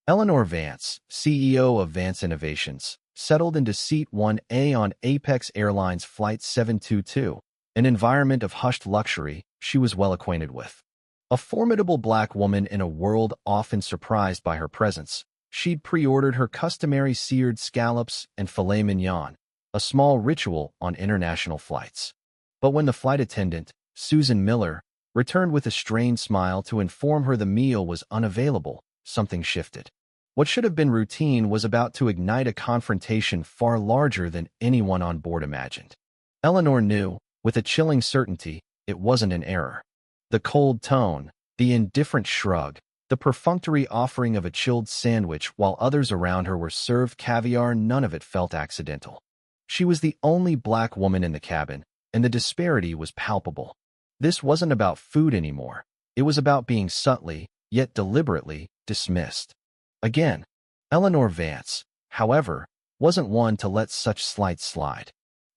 Eleanor Vance, CEO of Vance Innovations, settled into Seat 1A on Apex Airlines Flight 722, an environment of hushed luxury she was well acquainted with. A formidable black woman in a world often surprised by her presence, she'd pre-ordered her customary seared scallops and filet mignon, a small ritual on international flights. But when the flight attendant, Susan Miller, returned with a strained smile to inform her the meal was unavailable, something shifted. What should have been routine was about to ignite a confrontation far larger than anyone on board imagined. Eleanor knew, with a chilling certainty, it wasn't an error. The cold tone, the indifferent shrug, the perfunctory offering of a chilled sandwich while others around her were served caviar, none of it felt accidental. She was the only black woman in the cabin, and the disparity was palpable. This wasn't about food anymore. It was about being subtly, yet deliberately, dismissed. Again, Eleanor Vance, however, wasn't one to let such slights slide.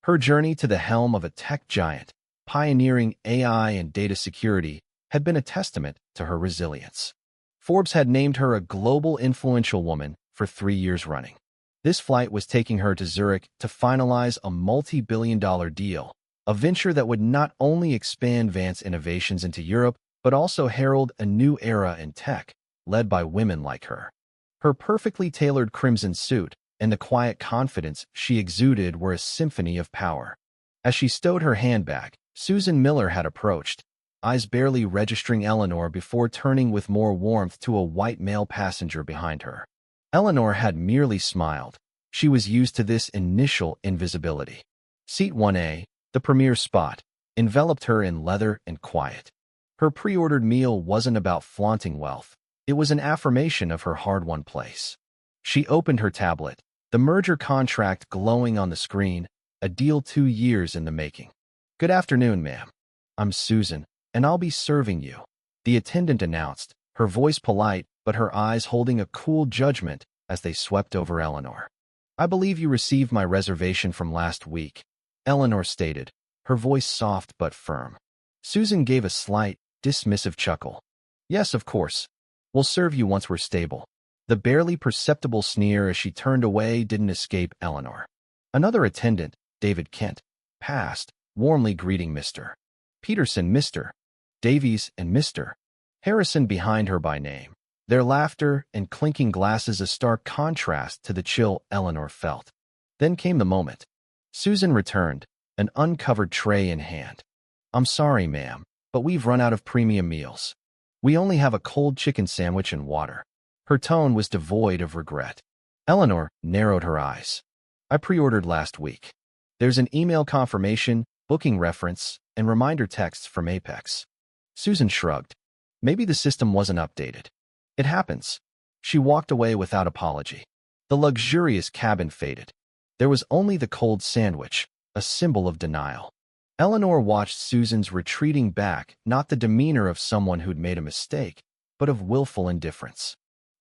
Her journey to the helm of a tech giant, pioneering AI and data security, had been a testament to her resilience. Forbes had named her a global influential woman for 3 years running. This flight was taking her to Zurich to finalize a multi-billion-dollar deal, a venture that would not only expand Vance Innovations into Europe, but also herald a new era in tech, led by women like her. Her perfectly tailored crimson suit and the quiet confidence she exuded were a symphony of power. As she stowed her handbag, Susan Miller had approached, eyes barely registering Eleanor before turning with more warmth to a white male passenger behind her. Eleanor had merely smiled. She was used to this initial invisibility. Seat 1A, the premier spot, enveloped her in leather and quiet. Her pre-ordered meal wasn't about flaunting wealth. It was an affirmation of her hard-won place. She opened her tablet, the merger contract glowing on the screen, a deal 2 years in the making. "Good afternoon, ma'am. I'm Susan, and I'll be serving you," the attendant announced, her voice polite but her eyes holding a cool judgment as they swept over Eleanor. "I believe you received my reservation from last week," Eleanor stated, her voice soft but firm. Susan gave a slight, dismissive chuckle. "Yes, of course. We'll serve you once we're stable." The barely perceptible sneer as she turned away didn't escape Eleanor. Another attendant, David Kent, passed, warmly greeting Mr. Peterson, Mr. Davies, and Mr. Harrison behind her by name, their laughter and clinking glasses a stark contrast to the chill Eleanor felt. Then came the moment. Susan returned, an uncovered tray in hand. "I'm sorry, ma'am, but we've run out of premium meals. We only have a cold chicken sandwich and water." Her tone was devoid of regret. Eleanor narrowed her eyes. "I pre-ordered last week. There's an email confirmation, booking reference, and reminder texts from Apex." Susan shrugged. Maybe the system wasn't updated. "It happens." She walked away without apology. The luxurious cabin faded. There was only the cold sandwich, a symbol of denial. Eleanor watched Susan's retreating back, not the demeanor of someone who'd made a mistake, but of willful indifference.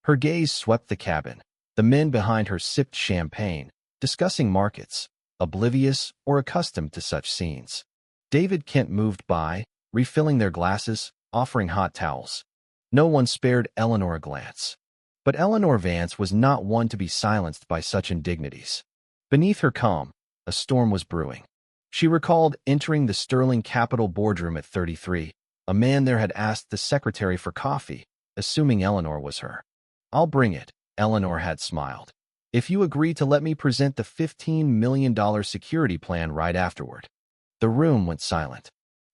Her gaze swept the cabin. The men behind her sipped champagne, discussing markets, oblivious or accustomed to such scenes. David Kent moved by, refilling their glasses, offering hot towels. No one spared Eleanor a glance. But Eleanor Vance was not one to be silenced by such indignities. Beneath her calm, a storm was brewing. She recalled entering the Sterling Capital boardroom at 33. A man there had asked the secretary for coffee, assuming Eleanor was her. "I'll bring it," Eleanor had smiled. "If you agree to let me present the $15 million security plan right afterward." The room went silent.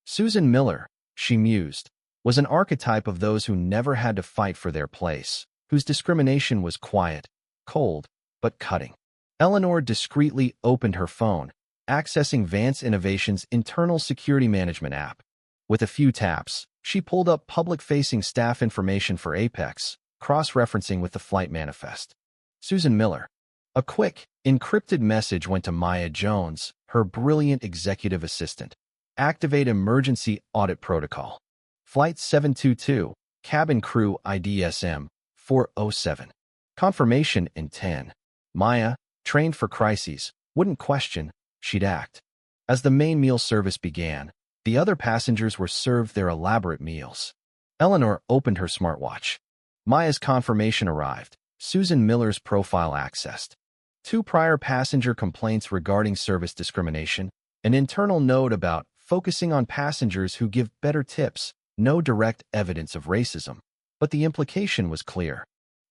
Susan Miller, she mused, was an archetype of those who never had to fight for their place, whose discrimination was quiet, cold, but cutting. Eleanor discreetly opened her phone, accessing Vance Innovations' internal security management app. With a few taps, she pulled up public-facing staff information for Apex, cross-referencing with the flight manifest. Susan Miller. A quick, encrypted message went to Maya Jones, her brilliant executive assistant. "Activate emergency audit protocol. Flight 722, cabin crew IDSM 407. Confirmation in 10. Maya, trained for crises, wouldn't question, she'd act." As the main meal service began, the other passengers were served their elaborate meals. Eleanor opened her smartwatch. Maya's confirmation arrived, Susan Miller's profile accessed. 2 prior passenger complaints regarding service discrimination. An internal note about focusing on passengers who give better tips. No direct evidence of racism, but the implication was clear.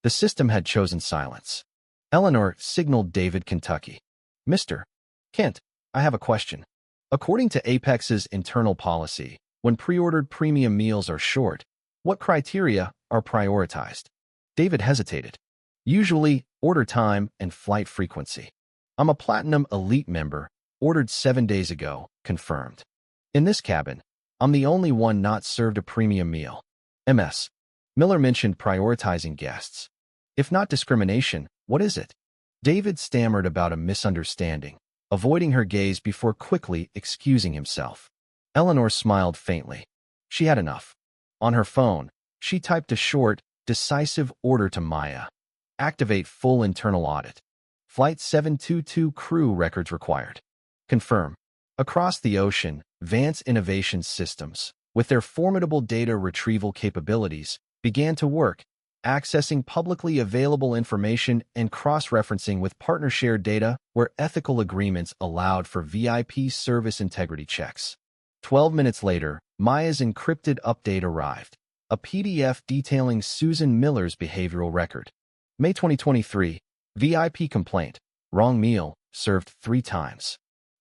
The system had chosen silence. Eleanor signaled David, Kentucky. Mr. Kent, I have a question. According to Apex's internal policy, when pre-ordered premium meals are short, what criteria are prioritized? David hesitated. Usually, order time and flight frequency. I'm a Platinum Elite member, ordered 7 days ago, confirmed. In this cabin, I'm the only one not served a premium meal. MS. Miller mentioned prioritizing guests. If not discrimination, what is it? David stammered about a misunderstanding, avoiding her gaze before quickly excusing himself. Eleanor smiled faintly. She had enough. On her phone, she typed a short, decisive order to Maya. Activate full internal audit. Flight 722 crew records required. Confirm. Across the ocean, Vance Innovation Systems, with their formidable data retrieval capabilities, began to work, accessing publicly available information and cross-referencing with partner-shared data where ethical agreements allowed for VIP service integrity checks. 12 minutes later, Maya's encrypted update arrived, a PDF detailing Susan Miller's behavioral record. May 2023, VIP complaint, wrong meal, served 3 times.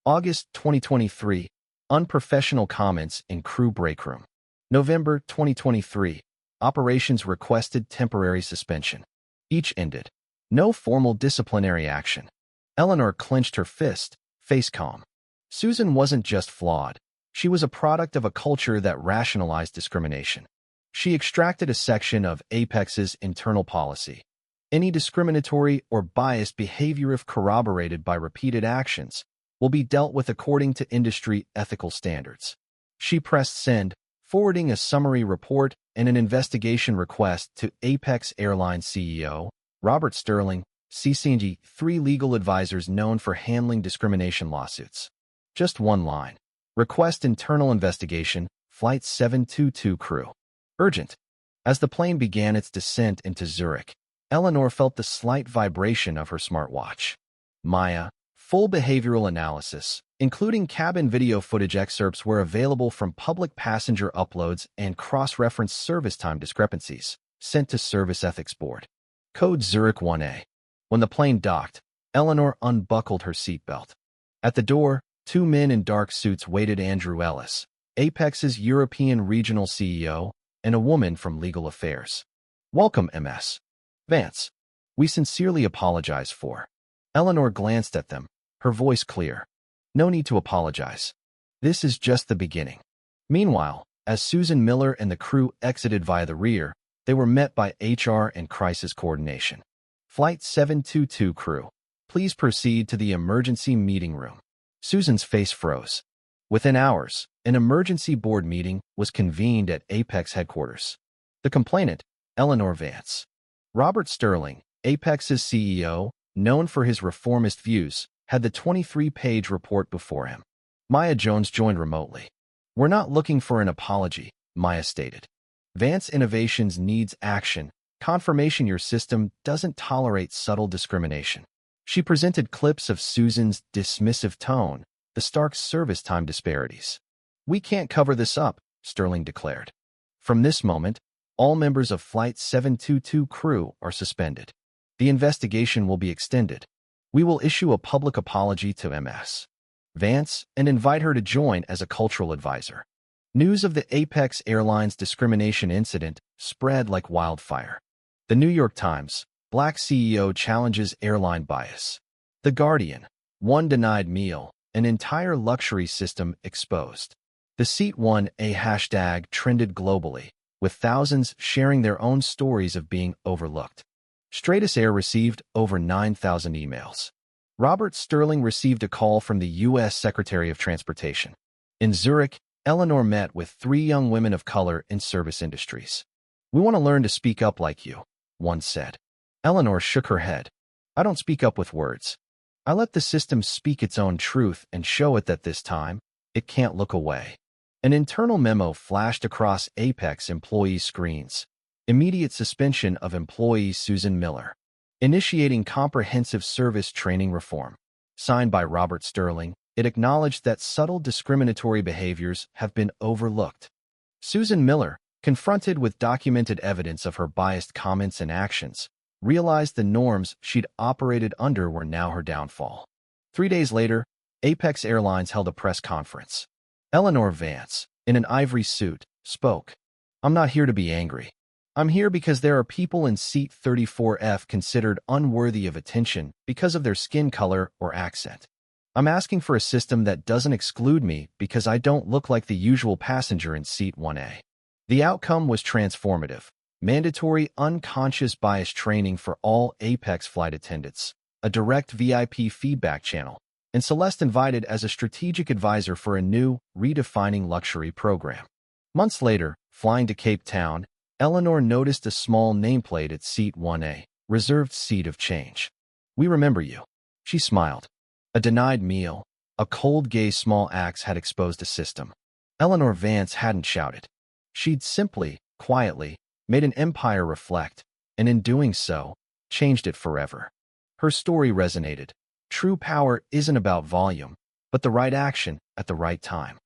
August 2023, unprofessional comments in crew break room. November 2023, operations requested temporary suspension. Each ended. No formal disciplinary action. Eleanor clenched her fist, face calm. Susan wasn't just flawed. She was a product of a culture that rationalized discrimination. She extracted a section of Apex's internal policy. Any discriminatory or biased behavior, if corroborated by repeated actions, will be dealt with according to industry ethical standards. She pressed send, forwarding a summary report and an investigation request to Apex Airlines CEO, Robert Sterling, CCNG, 3 legal advisors known for handling discrimination lawsuits. Just one line. Request internal investigation, Flight 722 crew. Urgent. As the plane began its descent into Zurich, Eleanor felt the slight vibration of her smartwatch. Maya, full behavioral analysis, including cabin video footage excerpts, were available from public passenger uploads and cross-reference service time discrepancies, sent to Service Ethics Board. Code Zurich 1A. When the plane docked, Eleanor unbuckled her seatbelt. At the door, 2 men in dark suits waited: Andrew Ellis, Apex's European Regional CEO, and a woman from Legal Affairs. Welcome, MS. Vance. We sincerely apologize for. Eleanor glanced at them, her voice clear. No need to apologize. This is just the beginning. Meanwhile, as Susan Miller and the crew exited via the rear, they were met by HR and crisis coordination. Flight 722 crew, please proceed to the emergency meeting room. Susan's face froze. Within hours, an emergency board meeting was convened at Apex headquarters. The complainant, Eleanor Vance. Robert Sterling, Apex's CEO, known for his reformist views, had the 23-page report before him. Maya Jones joined remotely. We're not looking for an apology, Maya stated. Vance Innovations needs action, confirmation your system doesn't tolerate subtle discrimination. She presented clips of Susan's dismissive tone, the stark service time disparities. We can't cover this up, Sterling declared. From this moment, all members of Flight 722 crew are suspended. The investigation will be extended. We will issue a public apology to MS. Vance and invite her to join as a cultural advisor. News of the Apex Airlines discrimination incident spread like wildfire. The New York Times, Black CEO challenges airline bias. The Guardian, one denied meal, an entire luxury system exposed. The Seat 1A hashtag trended globally, with thousands sharing their own stories of being overlooked. Stratus Air received over 9,000 emails. Robert Sterling received a call from the U.S. Secretary of Transportation. In Zurich, Eleanor met with 3 young women of color in service industries. We want to learn to speak up like you, one said. Eleanor shook her head. I don't speak up with words. I let the system speak its own truth and show it that this time, it can't look away. An internal memo flashed across Apex employee screens. Immediate suspension of employee Susan Miller. initiating comprehensive service training reform. Signed by Robert Sterling, it acknowledged that subtle discriminatory behaviors have been overlooked. Susan Miller, confronted with documented evidence of her biased comments and actions, realized the norms she'd operated under were now her downfall. 3 days later, Apex Airlines held a press conference. Eleanor Vance, in an ivory suit, spoke. "I'm not here to be angry. I'm here because there are people in seat 34F considered unworthy of attention because of their skin color or accent. I'm asking for a system that doesn't exclude me because I don't look like the usual passenger in seat 1A. The outcome was transformative. Mandatory unconscious bias training for all Apex flight attendants, a direct VIP feedback channel, and Celeste invited as a strategic advisor for a new, redefining luxury program." Months later, flying to Cape Town, Eleanor noticed a small nameplate at seat 1A, reserved seat of change. "We remember you." She smiled. A denied meal, a cold gaze small acts had exposed a system. Eleanor Vance hadn't shouted. She'd simply, quietly, made an empire reflect, and in doing so, changed it forever. Her story resonated. True power isn't about volume, but the right action at the right time.